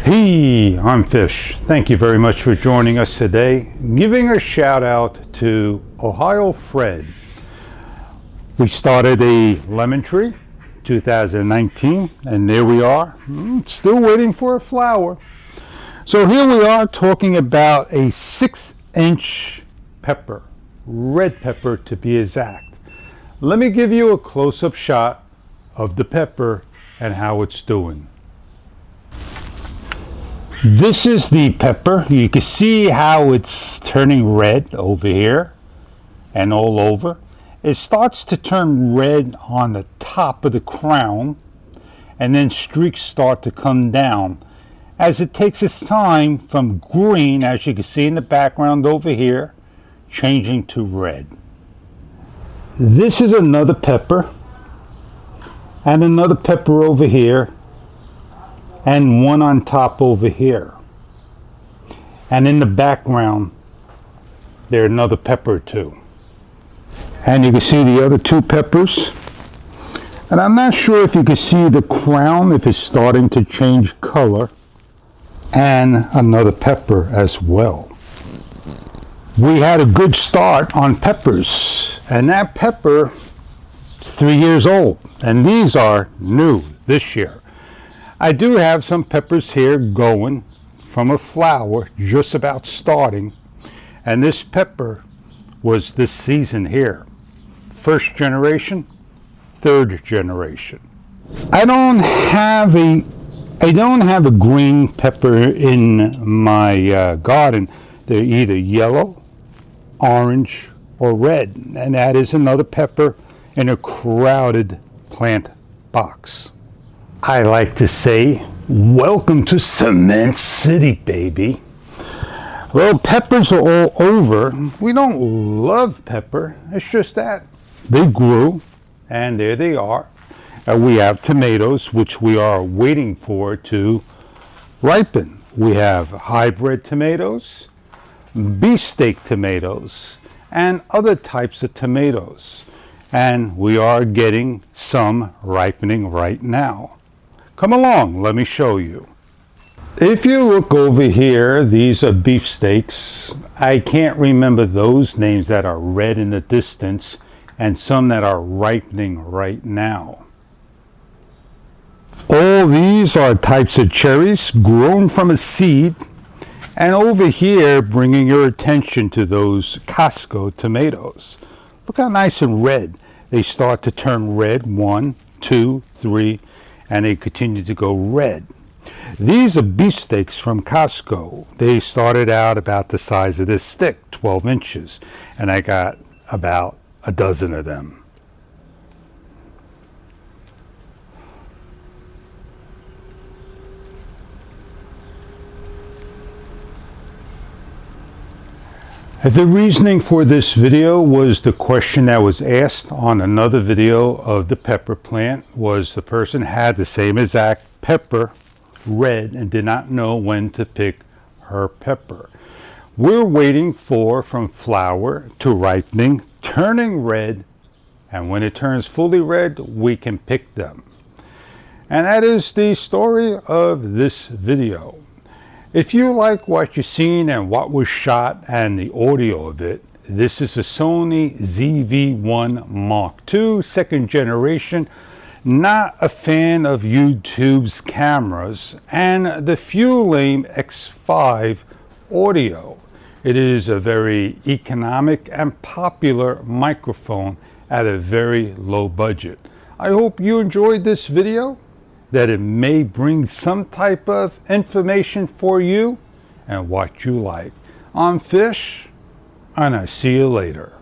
Hey, I'm Fish. Thank you very much for joining us today. Giving a shout out to Ohio Fred. We started a lemon tree 2019 and there we are, still waiting for a flower. So here we are talking about a 6-inch pepper, red pepper to be exact. Let me give you a close-up shot of the pepper and how it's doing. This is the pepper. You can see how it's turning red over here and all over. It starts to turn red on the top of the crown and then streaks start to come down as it takes its time from green, as you can see in the background over here, changing to red. This is another pepper and another pepper over here and one on top over here, and in the background there's another pepper too, and you can see the other two peppers, and I'm not sure if you can see the crown, if it's starting to change color, and another pepper as well. We had a good start on peppers, and that pepper is 3 years old, and these are new this year. I do have some peppers here going from a flower just about starting, and this pepper was this season here. First generation, third generation. I don't have a green pepper in my garden. They're either yellow, orange, or red, and that is another pepper in a crowded plant box. I like to say, welcome to Cement City, baby. Well, peppers are all over. We don't love pepper. It's just that they grew, and there they are. We have tomatoes, which we are waiting for to ripen. We have hybrid tomatoes, beefsteak tomatoes, and other types of tomatoes. And we are getting some ripening right now. Come along, let me show you. If you look over here, these are beefsteaks. I can't remember those names that are red in the distance and some that are ripening right now. All these are types of cherries grown from a seed. And over here, bringing your attention to those Costco tomatoes. Look how nice and red. They start to turn red, 1, 2, 3, and they continue to go red. These are beefsteaks from Costco. They started out about the size of this stick, 12 inches, and I got about a dozen of them. The reasoning for this video was the question that was asked on another video of the pepper plant. Was the person had the same exact pepper, red, and did not know when to pick her pepper. We're waiting for from flower to ripening, turning red, and when it turns fully red, we can pick them. And that is the story of this video. If you like what you've seen and what was shot and the audio of it, this is a Sony ZV-1 Mark II, second generation. Not a fan of YouTube's cameras and the Fuelame X5 audio. It is a very economic and popular microphone at a very low budget. I hope you enjoyed this video, that it may bring some type of information for you and what you like. I'm Fish, and I see you later.